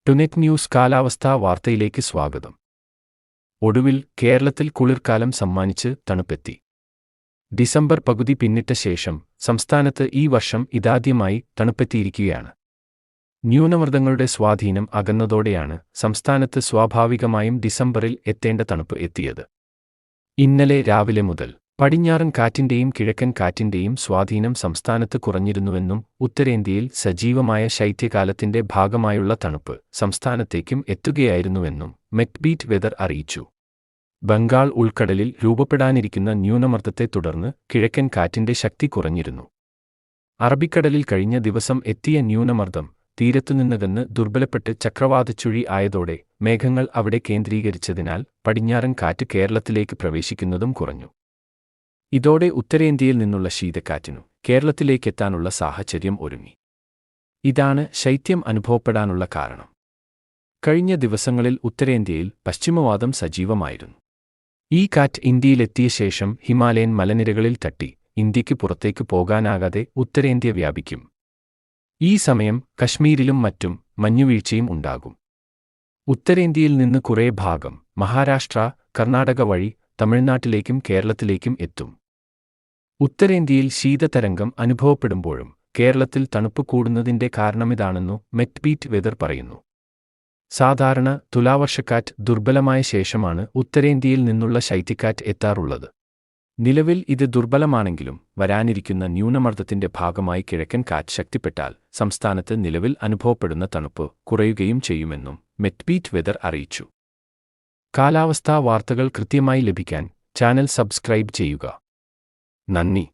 ടുനെറ്റ് news കാലാവസ്ഥാ വാർത്തയിലേക്ക് സ്വാഗതം. ഒടുവിൽ കേരളത്തിൽ കുളിർക്കാലം സമ്മാനിച്ച് തണുപ്പെത്തി. ഡിസംബർ പകുതി പിന്നിട്ട ശേഷം സംസ്ഥാനത്ത് ഈ വർഷം ഇതാദ്യമായി തണുപ്പെത്തിയിരിക്കുകയാണ്. ന്യൂനമർദ്ദങ്ങളുടെ സ്വാധീനം അകന്നതോടെയാണ് സംസ്ഥാനത്ത് സ്വാഭാവികമായും ഡിസംബറിൽ എത്തേണ്ട തണുപ്പ് എത്തിയത്. ഇന്നലെ രാവിലെ മുതൽ പടിഞ്ഞാറൻ കാറ്റിന്റെയും കിഴക്കൻ കാറ്റിന്റെയും സ്വാധീനം സംസ്ഥാനത്ത് കുറഞ്ഞിരുന്നുവെന്നും ഉത്തരേന്ത്യയിൽ സജീവമായ ശൈത്യകാലത്തിന്റെ ഭാഗമായുള്ള തണുപ്പ് സംസ്ഥാനത്തേക്കും എത്തുകയായിരുന്നുവെന്നും മെറ്റ്ബീറ്റ് വെതർ അറിയിച്ചു. ബംഗാൾ ഉൾക്കടലിൽ രൂപപ്പെടാനിരിക്കുന്ന ന്യൂനമർദ്ദത്തെ തുടർന്ന് കിഴക്കൻ കാറ്റിന്റെ ശക്തി കുറഞ്ഞിരുന്നു. അറബിക്കടലിൽ കഴിഞ്ഞ ദിവസം എത്തിയ ന്യൂനമർദ്ദം തീരത്തുനിന്നകന്ന് ദുർബലപ്പെട്ട് ചക്രവാതച്ചുഴി ആയതോടെ മേഘങ്ങൾ അവിടെ കേന്ദ്രീകരിച്ചതിനാൽ പടിഞ്ഞാറൻ കാറ്റ് കേരളത്തിലേക്ക് പ്രവേശിക്കുന്നതും കുറഞ്ഞു. ഇതോടെ ഉത്തരേന്ത്യയിൽ നിന്നുള്ള ശീതക്കാറ്റിനു കേരളത്തിലേക്കെത്താനുള്ള സാഹചര്യം ഒരുങ്ങി. ഇതാണ് ശൈത്യം അനുഭവപ്പെടാനുള്ള കാരണം. കഴിഞ്ഞ ദിവസങ്ങളിൽ ഉത്തരേന്ത്യയിൽ പശ്ചിമവാതം സജീവമായിരുന്നു. ഈ കാറ്റ് ഇന്ത്യയിലെത്തിയ ശേഷം ഹിമാലയൻ മലനിരകളിൽ തട്ടി ഇന്ത്യക്ക് പുറത്തേക്ക് പോകാനാകാതെ ഉത്തരേന്ത്യ വ്യാപിക്കും. ഈ സമയം കശ്മീരിലും മറ്റും മഞ്ഞുവീഴ്ചയും ഉണ്ടാകും. ഉത്തരേന്ത്യയിൽ നിന്ന് കുറേ ഭാഗം മഹാരാഷ്ട്ര, കർണാടക വഴി തമിഴ്നാട്ടിലേക്കും കേരളത്തിലേക്കും എത്തും. ഉത്തരേന്ത്യയിൽ ശീതതരംഗം അനുഭവപ്പെടുമ്പോഴും കേരളത്തിൽ തണുപ്പ് കൂടുന്നതിന്റെ കാരണമിതാണെന്നു മെറ്റ്ബീറ്റ് വെതർ പറയുന്നു. സാധാരണ തുലാവർഷക്കാറ്റ് ദുർബലമായ ശേഷമാണ് ഉത്തരേന്ത്യയിൽ നിന്നുള്ള ശൈത്യക്കാറ്റ് എത്താറുള്ളത്. നിലവിൽ ഇത് ദുർബലമാണെങ്കിലും വരാനിരിക്കുന്ന ന്യൂനമർദ്ദത്തിന്റെ ഭാഗമായി കിഴക്കൻ കാറ്റ് ശക്തിപ്പെട്ടാൽ സംസ്ഥാനത്ത് നിലവിൽ അനുഭവപ്പെടുന്ന തണുപ്പ് കുറയുകയും ചെയ്യുമെന്നും മെറ്റ്ബീറ്റ് വെതർ അറിയിച്ചു. കാലാവസ്ഥാ വാർത്തകൾ കൃത്യമായി ലഭിക്കാൻ ചാനൽ സബ്സ്ക്രൈബ് ചെയ്യുക. നന്ദി.